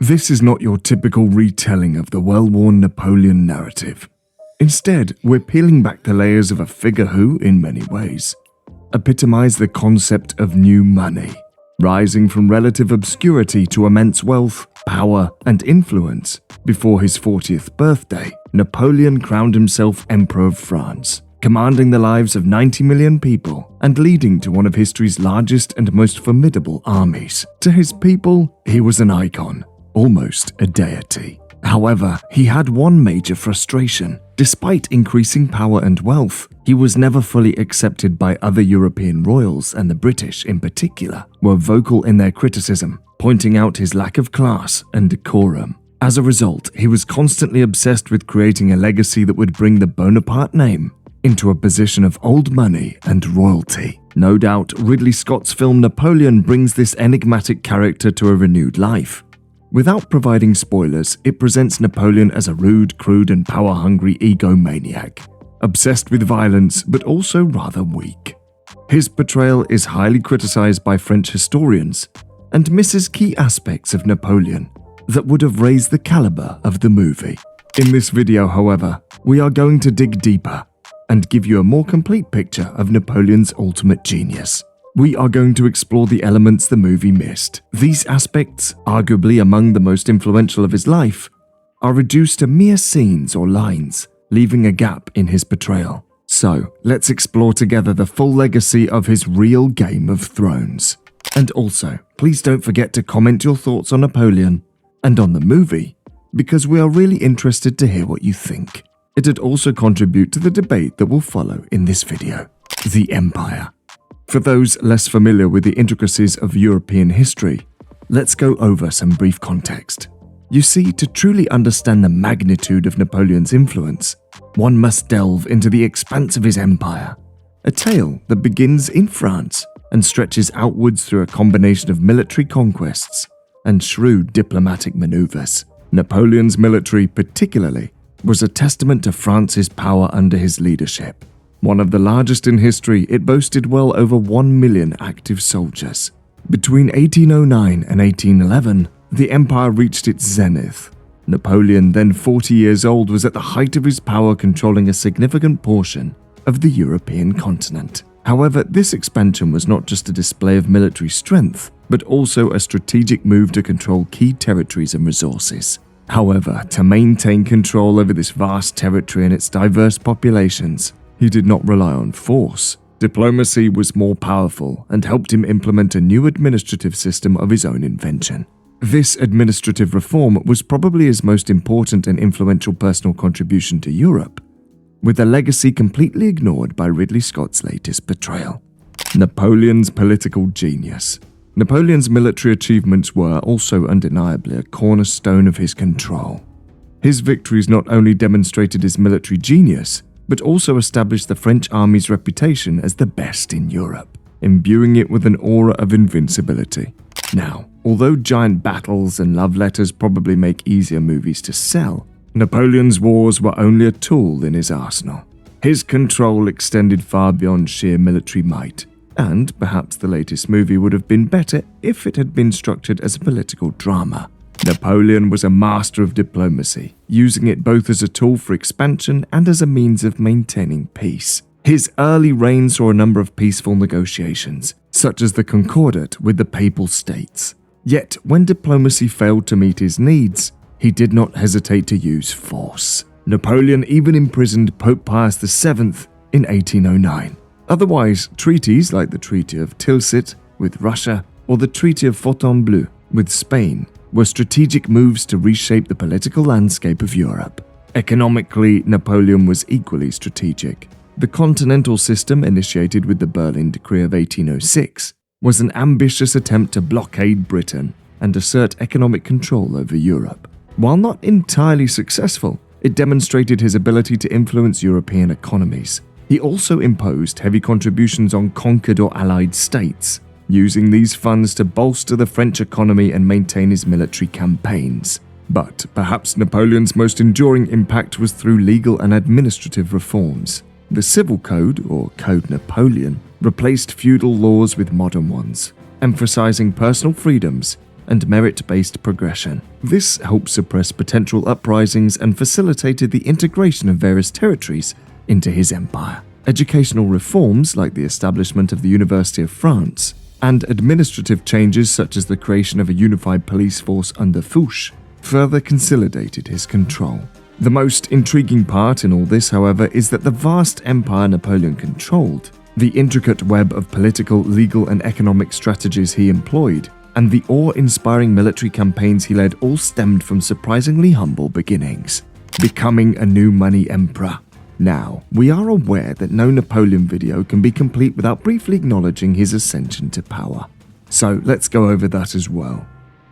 This is not your typical retelling of the well-worn Napoleon narrative. Instead, we're peeling back the layers of a figure who, in many ways, epitomized the concept of new money, rising from relative obscurity to immense wealth, power, and influence. Before his 40th birthday, Napoleon crowned himself Emperor of France, commanding the lives of 90 million people and leading to one of history's largest and most formidable armies. To his people, he was an icon, almost a deity. However, he had one major frustration. Despite increasing power and wealth, he was never fully accepted by other European royals, and the British in particular were vocal in their criticism, pointing out his lack of class and decorum. As a result, he was constantly obsessed with creating a legacy that would bring the Bonaparte name into a position of old money and royalty. No doubt, Ridley Scott's film Napoleon brings this enigmatic character to a renewed life. Without providing spoilers, it presents Napoleon as a rude, crude, and power-hungry egomaniac, obsessed with violence but also rather weak. His portrayal is highly criticized by French historians and misses key aspects of Napoleon that would have raised the caliber of the movie. In this video, however, we are going to dig deeper and give you a more complete picture of Napoleon's ultimate genius. We are going to explore the elements the movie missed. These aspects, arguably among the most influential of his life, are reduced to mere scenes or lines, leaving a gap in his portrayal. So, let's explore together the full legacy of his real Game of Thrones. And also, please don't forget to comment your thoughts on Napoleon and on the movie, because we are really interested to hear what you think. It'd also contribute to the debate that will follow in this video. The Empire. For those less familiar with the intricacies of European history, let's go over some brief context. You see, to truly understand the magnitude of Napoleon's influence, one must delve into the expanse of his empire, a tale that begins in France and stretches outwards through a combination of military conquests and shrewd diplomatic maneuvers. Napoleon's military, particularly, was a testament to France's power under his leadership. One of the largest in history, it boasted well over 1 million active soldiers. Between 1809 and 1811, the empire reached its zenith. Napoleon, then 40 years old, was at the height of his power, controlling a significant portion of the European continent. However, this expansion was not just a display of military strength, but also a strategic move to control key territories and resources. However, to maintain control over this vast territory and its diverse populations, he did not rely on force. Diplomacy was more powerful and helped him implement a new administrative system of his own invention. This administrative reform was probably his most important and influential personal contribution to Europe, with a legacy completely ignored by Ridley Scott's latest portrayal. Napoleon's political genius. Napoleon's military achievements were also undeniably a cornerstone of his control. His victories not only demonstrated his military genius, but also established the French army's reputation as the best in Europe, imbuing it with an aura of invincibility. Now, although giant battles and love letters probably make easier movies to sell, Napoleon's wars were only a tool in his arsenal. His control extended far beyond sheer military might, and perhaps the latest movie would have been better if it had been structured as a political drama. Napoleon was a master of diplomacy, using it both as a tool for expansion and as a means of maintaining peace. His early reign saw a number of peaceful negotiations, such as the Concordat with the Papal States. Yet, when diplomacy failed to meet his needs, he did not hesitate to use force. Napoleon even imprisoned Pope Pius VII in 1809. Otherwise, treaties like the Treaty of Tilsit with Russia or the Treaty of Fontainebleau with Spain were strategic moves to reshape the political landscape of Europe. Economically, Napoleon was equally strategic. The continental system, initiated with the Berlin Decree of 1806, was an ambitious attempt to blockade Britain and assert economic control over Europe. While not entirely successful, it demonstrated his ability to influence European economies. He also imposed heavy contributions on conquered or allied states, using these funds to bolster the French economy and maintain his military campaigns. But perhaps Napoleon's most enduring impact was through legal and administrative reforms. The Civil Code, or Code Napoleon, replaced feudal laws with modern ones, emphasizing personal freedoms and merit-based progression. This helped suppress potential uprisings and facilitated the integration of various territories into his empire. Educational reforms, like the establishment of the University of France, and administrative changes such as the creation of a unified police force under Fouché, further consolidated his control. The most intriguing part in all this, however, is that the vast empire Napoleon controlled, the intricate web of political, legal, and economic strategies he employed, and the awe-inspiring military campaigns he led all stemmed from surprisingly humble beginnings, becoming a new money emperor. Now, we are aware that no Napoleon video can be complete without briefly acknowledging his ascension to power. So let's go over that as well.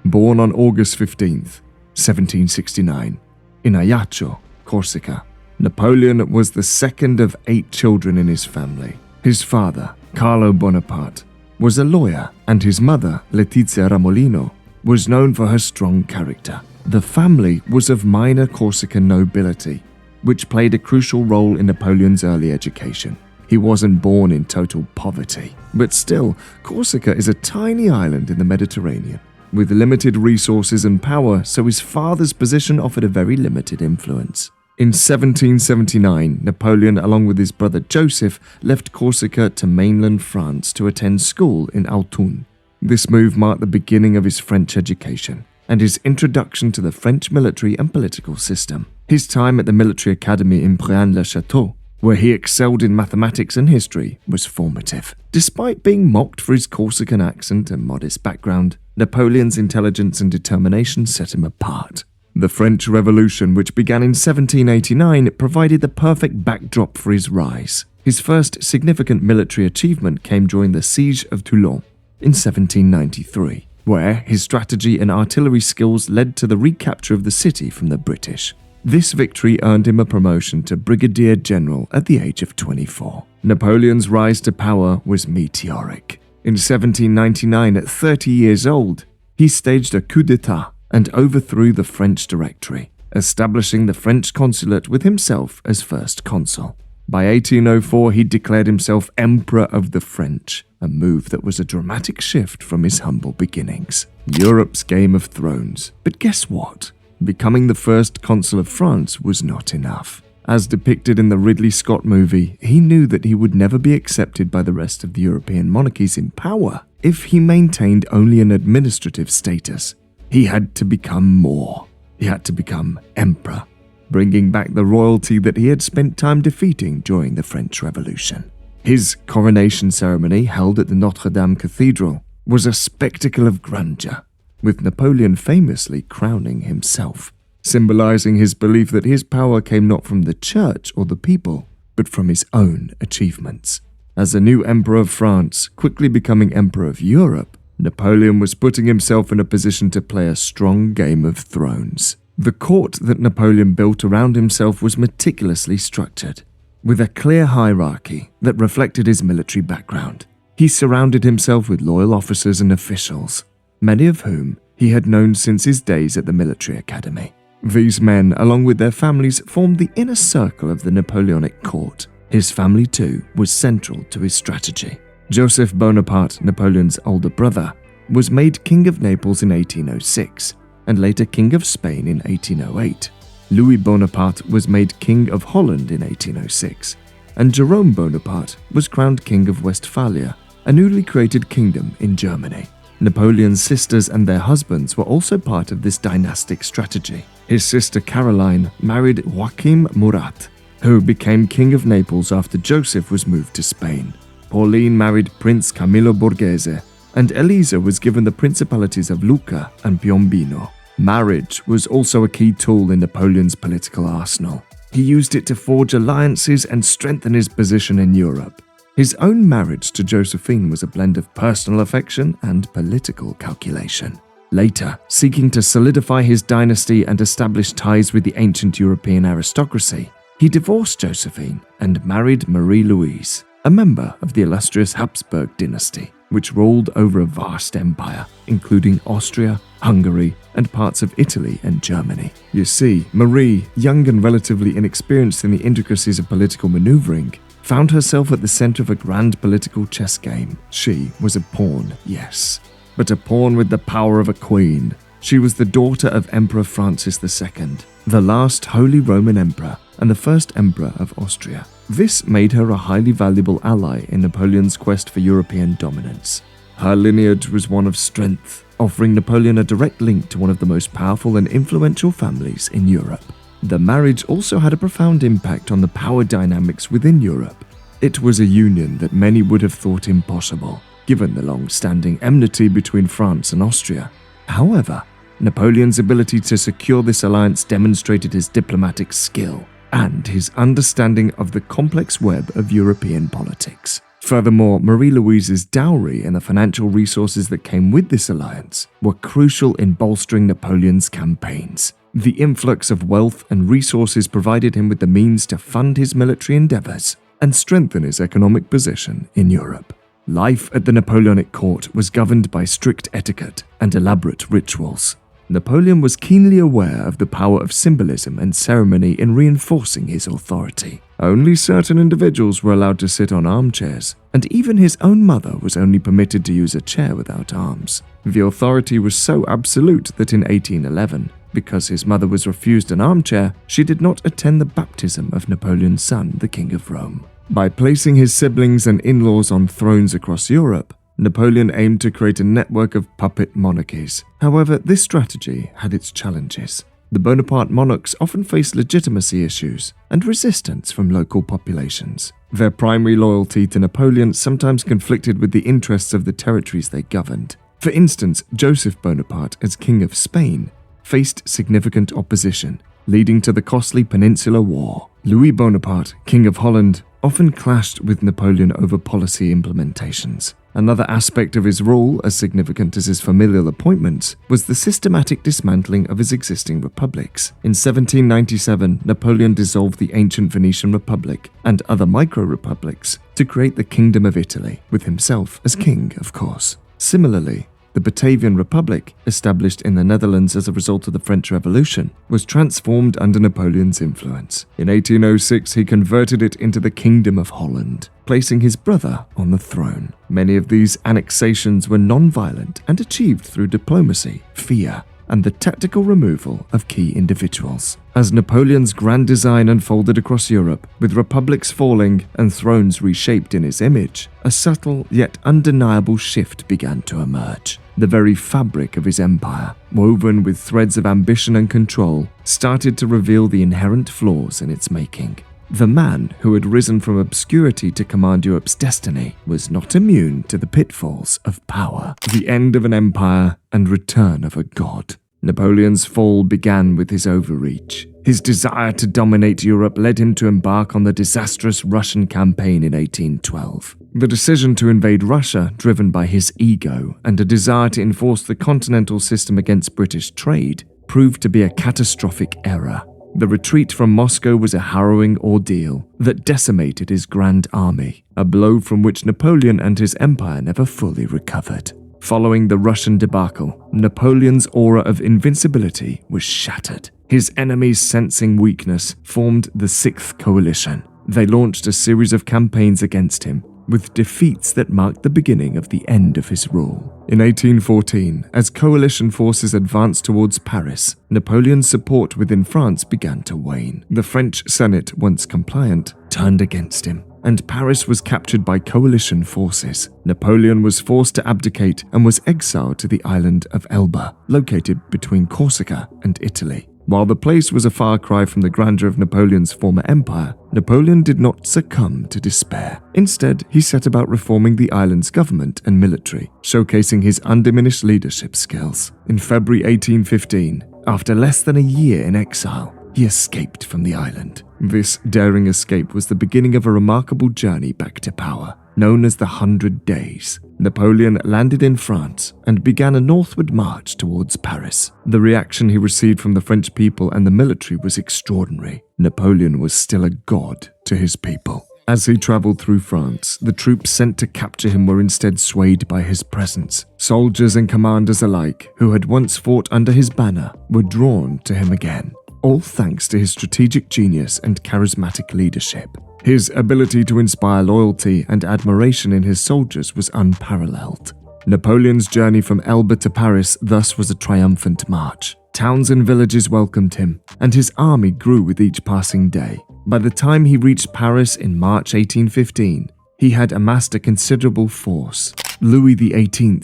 Born on August 15th, 1769, in Ajaccio, Corsica, Napoleon was the second of 8 children in his family. His father, Carlo Bonaparte, was a lawyer, and his mother, Letizia Ramolino, was known for her strong character. The family was of minor Corsican nobility, which played a crucial role in Napoleon's early education. He wasn't born in total poverty, but still, Corsica is a tiny island in the Mediterranean, with limited resources and power, so his father's position offered a very limited influence. In 1779, Napoleon, along with his brother Joseph, left Corsica to mainland France to attend school in Autun. This move marked the beginning of his French education and his introduction to the French military and political system. His time at the military academy in Braine-le-Château, where he excelled in mathematics and history, was formative. Despite being mocked for his Corsican accent and modest background, Napoleon's intelligence and determination set him apart. The French Revolution, which began in 1789, provided the perfect backdrop for his rise. His first significant military achievement came during the Siege of Toulon in 1793, where his strategy and artillery skills led to the recapture of the city from the British. This victory earned him a promotion to brigadier general at the age of 24. Napoleon's rise to power was meteoric. In 1799, at 30 years old, he staged a coup d'etat and overthrew the French Directory, establishing the French consulate with himself as first consul. By 1804, he declared himself Emperor of the French, a move that was a dramatic shift from his humble beginnings. Europe's Game of Thrones. But guess what? Becoming the first consul of France was not enough. As depicted in the Ridley Scott movie, he knew that he would never be accepted by the rest of the European monarchies in power if he maintained only an administrative status. He had to become more. He had to become emperor, bringing back the royalty that he had spent time defeating during the French Revolution. His coronation ceremony, held at the Notre Dame Cathedral, was a spectacle of grandeur, with Napoleon famously crowning himself, symbolizing his belief that his power came not from the church or the people, but from his own achievements. As the new Emperor of France, quickly becoming Emperor of Europe, Napoleon was putting himself in a position to play a strong game of thrones. The court that Napoleon built around himself was meticulously structured, with a clear hierarchy that reflected his military background. He surrounded himself with loyal officers and officials, many of whom he had known since his days at the military academy. These men, along with their families, formed the inner circle of the Napoleonic Court. His family, too, was central to his strategy. Joseph Bonaparte, Napoleon's older brother, was made King of Naples in 1806, and later King of Spain in 1808. Louis Bonaparte was made King of Holland in 1806, and Jerome Bonaparte was crowned King of Westphalia, a newly created kingdom in Germany. Napoleon's sisters and their husbands were also part of this dynastic strategy. His sister Caroline married Joachim Murat, who became King of Naples after Joseph was moved to Spain. Pauline married Prince Camillo Borghese, and Elisa was given the principalities of Lucca and Piombino. Marriage was also a key tool in Napoleon's political arsenal. He used it to forge alliances and strengthen his position in Europe. His own marriage to Josephine was a blend of personal affection and political calculation. Later, seeking to solidify his dynasty and establish ties with the ancient European aristocracy, he divorced Josephine and married Marie-Louise, a member of the illustrious Habsburg dynasty, which ruled over a vast empire, including Austria, Hungary, and parts of Italy and Germany. You see, Marie, young and relatively inexperienced in the intricacies of political maneuvering, found herself at the center of a grand political chess game. She was a pawn, yes, but a pawn with the power of a queen. She was the daughter of Emperor Francis II, the last Holy Roman Emperor and the first Emperor of Austria. This made her a highly valuable ally in Napoleon's quest for European dominance. Her lineage was one of strength, offering Napoleon a direct link to one of the most powerful and influential families in Europe. The marriage also had a profound impact on the power dynamics within Europe. It was a union that many would have thought impossible, given the long-standing enmity between France and Austria. However, Napoleon's ability to secure this alliance demonstrated his diplomatic skill and his understanding of the complex web of European politics. Furthermore, Marie-Louise's dowry and the financial resources that came with this alliance were crucial in bolstering Napoleon's campaigns. The influx of wealth and resources provided him with the means to fund his military endeavors and strengthen his economic position in Europe. Life at the Napoleonic Court was governed by strict etiquette and elaborate rituals. Napoleon was keenly aware of the power of symbolism and ceremony in reinforcing his authority. Only certain individuals were allowed to sit on armchairs, and even his own mother was only permitted to use a chair without arms. The authority was so absolute that in 1811, because his mother was refused an armchair, she did not attend the baptism of Napoleon's son, the King of Rome. By placing his siblings and in-laws on thrones across Europe, Napoleon aimed to create a network of puppet monarchies. However, this strategy had its challenges. The Bonaparte monarchs often faced legitimacy issues and resistance from local populations. Their primary loyalty to Napoleon sometimes conflicted with the interests of the territories they governed. For instance, Joseph Bonaparte, as King of Spain, faced significant opposition, leading to the costly Peninsular War. Louis Bonaparte, King of Holland, often clashed with Napoleon over policy implementations. Another aspect of his rule, as significant as his familial appointments, was the systematic dismantling of his existing republics. In 1797, Napoleon dissolved the ancient Venetian Republic and other micro-republics to create the Kingdom of Italy, with himself as king, of course. Similarly, the Batavian Republic, established in the Netherlands as a result of the French Revolution, was transformed under Napoleon's influence. In 1806, he converted it into the Kingdom of Holland, placing his brother on the throne. Many of these annexations were non-violent and achieved through diplomacy, fear, and the tactical removal of key individuals. As Napoleon's grand design unfolded across Europe, with republics falling and thrones reshaped in his image, a subtle yet undeniable shift began to emerge. The very fabric of his empire, woven with threads of ambition and control, started to reveal the inherent flaws in its making. The man who had risen from obscurity to command Europe's destiny was not immune to the pitfalls of power, the end of an empire and return of a god. Napoleon's fall began with his overreach. His desire to dominate Europe led him to embark on the disastrous Russian campaign in 1812. The decision to invade Russia, driven by his ego and a desire to enforce the continental system against British trade, proved to be a catastrophic error. The retreat from Moscow was a harrowing ordeal that decimated his grand army, a blow from which Napoleon and his empire never fully recovered. Following the Russian debacle, Napoleon's aura of invincibility was shattered. His enemies, sensing weakness, formed the Sixth Coalition. They launched a series of campaigns against him, with defeats that marked the beginning of the end of his rule. In 1814, as coalition forces advanced towards Paris, Napoleon's support within France began to wane. The French Senate, once compliant, turned against him, and Paris was captured by coalition forces. Napoleon was forced to abdicate and was exiled to the island of Elba, located between Corsica and Italy. While the place was a far cry from the grandeur of Napoleon's former empire, Napoleon did not succumb to despair. Instead, he set about reforming the island's government and military, showcasing his undiminished leadership skills. In February 1815, after less than a year in exile, he escaped from the island. This daring escape was the beginning of a remarkable journey back to power, known as the 100 Days. Napoleon landed in France and began a northward march towards Paris. The reaction he received from the French people and the military was extraordinary. Napoleon was still a god to his people. As he traveled through France, the troops sent to capture him were instead swayed by his presence. Soldiers and commanders alike, who had once fought under his banner, were drawn to him again, all thanks to his strategic genius and charismatic leadership. His ability to inspire loyalty and admiration in his soldiers was unparalleled. Napoleon's journey from Elba to Paris thus was a triumphant march. Towns and villages welcomed him, and his army grew with each passing day. By the time he reached Paris in March 1815, he had amassed a considerable force. Louis XVIII,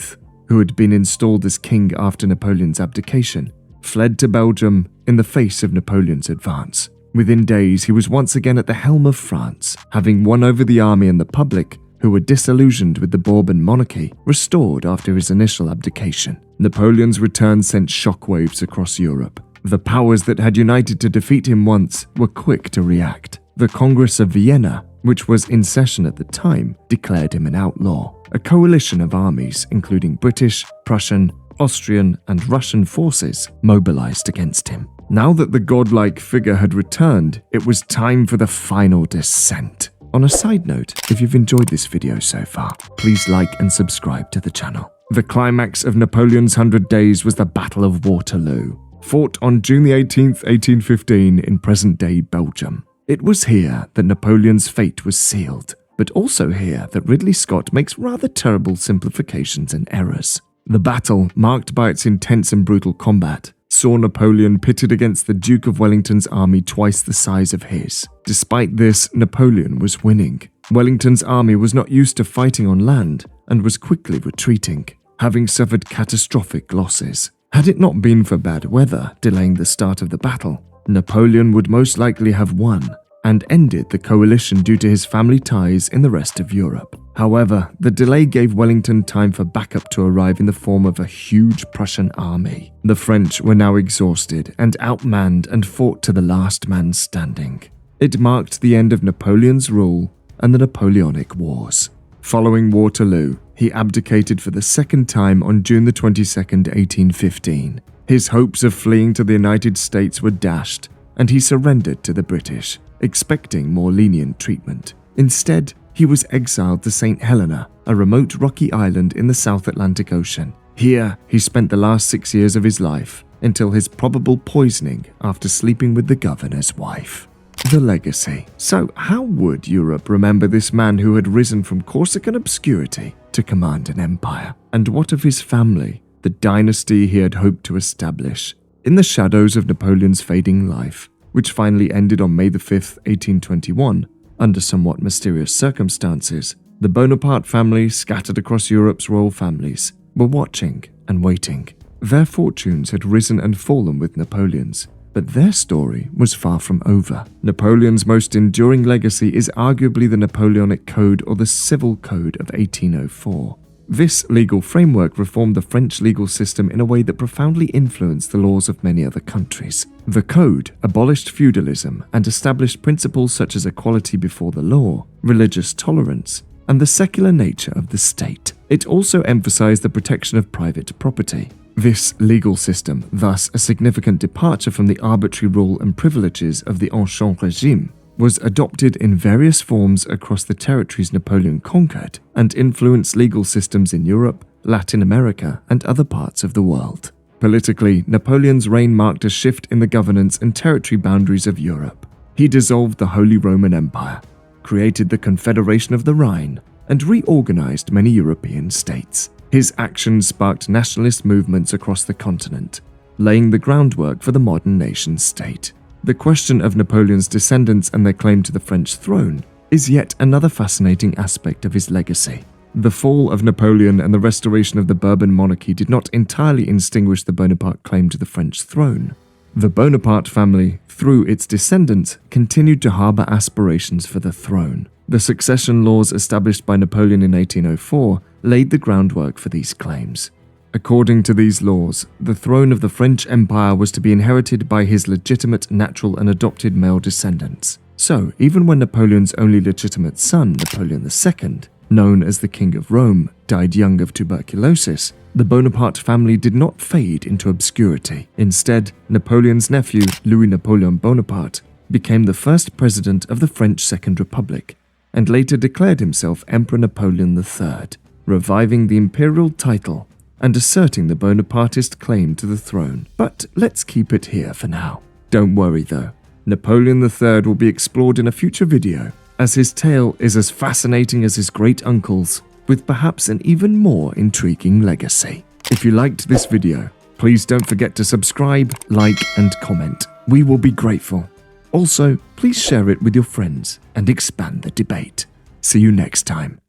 who had been installed as king after Napoleon's abdication, fled to Belgium in the face of Napoleon's advance. Within days, he was once again at the helm of France, having won over the army and the public, who were disillusioned with the Bourbon monarchy, restored after his initial abdication. Napoleon's return sent shockwaves across Europe. The powers that had united to defeat him once were quick to react. The Congress of Vienna, which was in session at the time, declared him an outlaw. A coalition of armies, including British, Prussian, Austrian, and Russian forces, mobilized against him. Now that the godlike figure had returned, it was time for the final descent. On a side note, if you've enjoyed this video so far, please like and subscribe to the channel. The climax of Napoleon's 100 Days was the Battle of Waterloo, fought on June 18, 1815 in present-day Belgium. It was here that Napoleon's fate was sealed, but also here that Ridley Scott makes rather terrible simplifications and errors. The battle, marked by its intense and brutal combat, saw Napoleon pitted against the Duke of Wellington's army twice the size of his. Despite this, Napoleon was winning. Wellington's army was not used to fighting on land and was quickly retreating, having suffered catastrophic losses. Had it not been for bad weather delaying the start of the battle, Napoleon would most likely have won and ended the coalition due to his family ties in the rest of Europe. However, the delay gave Wellington time for backup to arrive in the form of a huge Prussian army. The French were now exhausted and outmanned and fought to the last man standing. It marked the end of Napoleon's rule and the Napoleonic Wars. Following Waterloo, he abdicated for the second time on June 22, 1815. His hopes of fleeing to the United States were dashed, and he surrendered to the British, expecting more lenient treatment. Instead, he was exiled to St. Helena, a remote rocky island in the South Atlantic Ocean. Here, he spent the last 6 years of his life, until his probable poisoning after sleeping with the governor's wife. The legacy. So how would Europe remember this man who had risen from Corsican obscurity to command an empire? And what of his family, the dynasty he had hoped to establish? In the shadows of Napoleon's fading life, which finally ended on May 5, 1821, under somewhat mysterious circumstances, the Bonaparte family, scattered across Europe's royal families, were watching and waiting. Their fortunes had risen and fallen with Napoleon's, but their story was far from over. Napoleon's most enduring legacy is arguably the Napoleonic Code, or the Civil Code of 1804. This legal framework reformed the French legal system in a way that profoundly influenced the laws of many other countries. The code abolished feudalism and established principles such as equality before the law, religious tolerance, and the secular nature of the state. It also emphasized the protection of private property. This legal system, thus a significant departure from the arbitrary rule and privileges of the Ancien Régime, was adopted in various forms across the territories Napoleon conquered and influenced legal systems in Europe, Latin America, and other parts of the world. Politically, Napoleon's reign marked a shift in the governance and territory boundaries of Europe. He dissolved the Holy Roman Empire, created the Confederation of the Rhine, and reorganized many European states. His actions sparked nationalist movements across the continent, laying the groundwork for the modern nation-state. The question of Napoleon's descendants and their claim to the French throne is yet another fascinating aspect of his legacy. The fall of Napoleon and the restoration of the Bourbon monarchy did not entirely extinguish the Bonaparte claim to the French throne. The Bonaparte family, through its descendants, continued to harbor aspirations for the throne. The succession laws established by Napoleon in 1804 laid the groundwork for these claims. According to these laws, the throne of the French Empire was to be inherited by his legitimate, natural, and adopted male descendants. So, even when Napoleon's only legitimate son, Napoleon II, known as the King of Rome, died young of tuberculosis, the Bonaparte family did not fade into obscurity. Instead, Napoleon's nephew, Louis Napoleon Bonaparte, became the first president of the French Second Republic, and later declared himself Emperor Napoleon III, reviving the imperial title and asserting the Bonapartist claim to the throne. But let's keep it here for now. Don't worry though, Napoleon III will be explored in a future video, as his tale is as fascinating as his great uncle's with perhaps an even more intriguing legacy. If you liked this video, please don't forget to subscribe, like, and comment. We will be grateful. Also, please share it with your friends and expand the debate. See you next time.